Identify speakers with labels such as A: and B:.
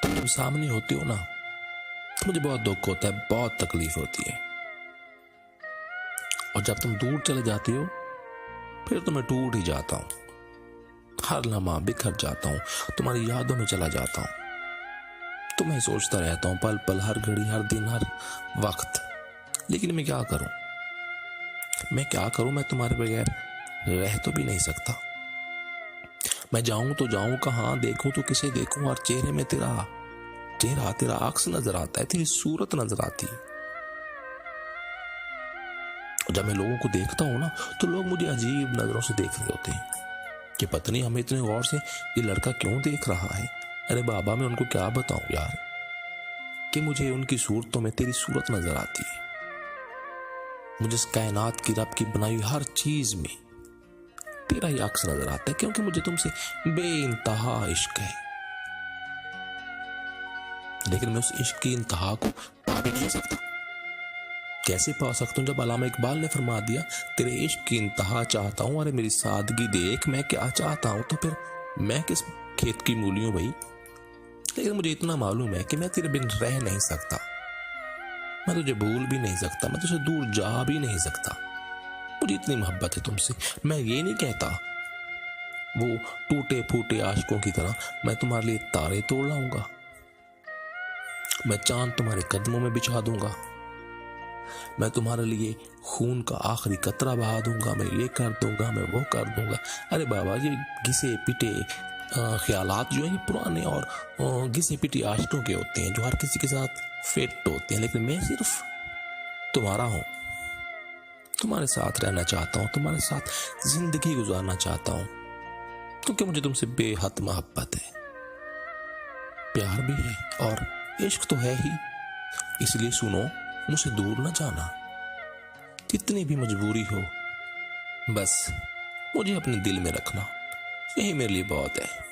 A: तुम सामने होती हो ना तो मुझे बहुत दुख होता है, बहुत तकलीफ होती है। और जब तुम दूर चले जाती हो फिर तो मैं टूट ही जाता हूं, हर लम्हा बिखर जाता हूं, तुम्हारी यादों में चला जाता हूं। तुम्हें सोचता रहता हूं पल पल, हर घड़ी, हर दिन, हर वक्त। लेकिन मैं क्या करूं, मैं तुम्हारे बगैर रह तो भी नहीं सकता। मैं जाऊं तो जाऊं कहां, देखूं तो किसे देखूं, और चेहरे में तेरा चेहरा, तेरा अक्स नजर आता है, तेरी सूरत नजर आती है। जब मैं लोगों को देखता हूं ना तो लोग मुझे अजीब नजरों से देख रहे होते हैं कि पता नहीं हमें इतने गौर से ये लड़का क्यों देख रहा है। अरे बाबा, मैं उनको क्या बताऊं यार कि मुझे उनकी सूरतों में तेरी सूरत नजर आती है। मुझे इस कायनात की, रब की बनाई हर चीज में तेरा ही अक्स नजर आता है, क्योंकि मुझे तुमसे बेइंतहा इश्क है। लेकिन मैं उस इश्क की इंतहा को पा भी नहीं सकता। कैसे पा सकता हूं जब अल्लामा इकबाल ने फरमा दिया, तेरे इश्क की इंतहा चाहता हूं। अरे मेरी सादगी देख, मैं क्या चाहता हूं, तो फिर मैं किस खेत की मूली हूं भाई। लेकिन मुझे इतना मालूम है कि मैं तेरे बिन रह नहीं सकता, मैं तुझे भूल भी नहीं सकता, मैं तुझसे दूर जा भी नहीं सकता। मुझे इतनी मोहब्बत है तुमसे। मैं ये नहीं कहता वो टूटे फूटे आशिकों की तरह मैं तुम्हारे लिए तारे तोड़ लाऊंगा, मैं चांद तुम्हारे कदमों में बिछा दूंगा, मैं तुम्हारे लिए खून का आखिरी कतरा बहा दूंगा, मैं ये कर दूंगा, मैं वो कर दूंगा। अरे बाबा, ये घिसे पिटे ख्यालात जो हैं पुराने और घिसे पिटे आशिकों के होते हैं, जो हर किसी के साथ फिट होते हैं। लेकिन मैं सिर्फ तुम्हारा हूं, तुम्हारे साथ रहना चाहता हूं, तुम्हारे साथ जिंदगी गुजारना चाहता हूं, क्योंकि मुझे तुमसे बेहद मोहब्बत है, प्यार भी है और इश्क तो है ही। इसलिए सुनो, मुझसे दूर न जाना, कितनी भी मजबूरी हो, बस मुझे अपने दिल में रखना, यही मेरे लिए बहुत है।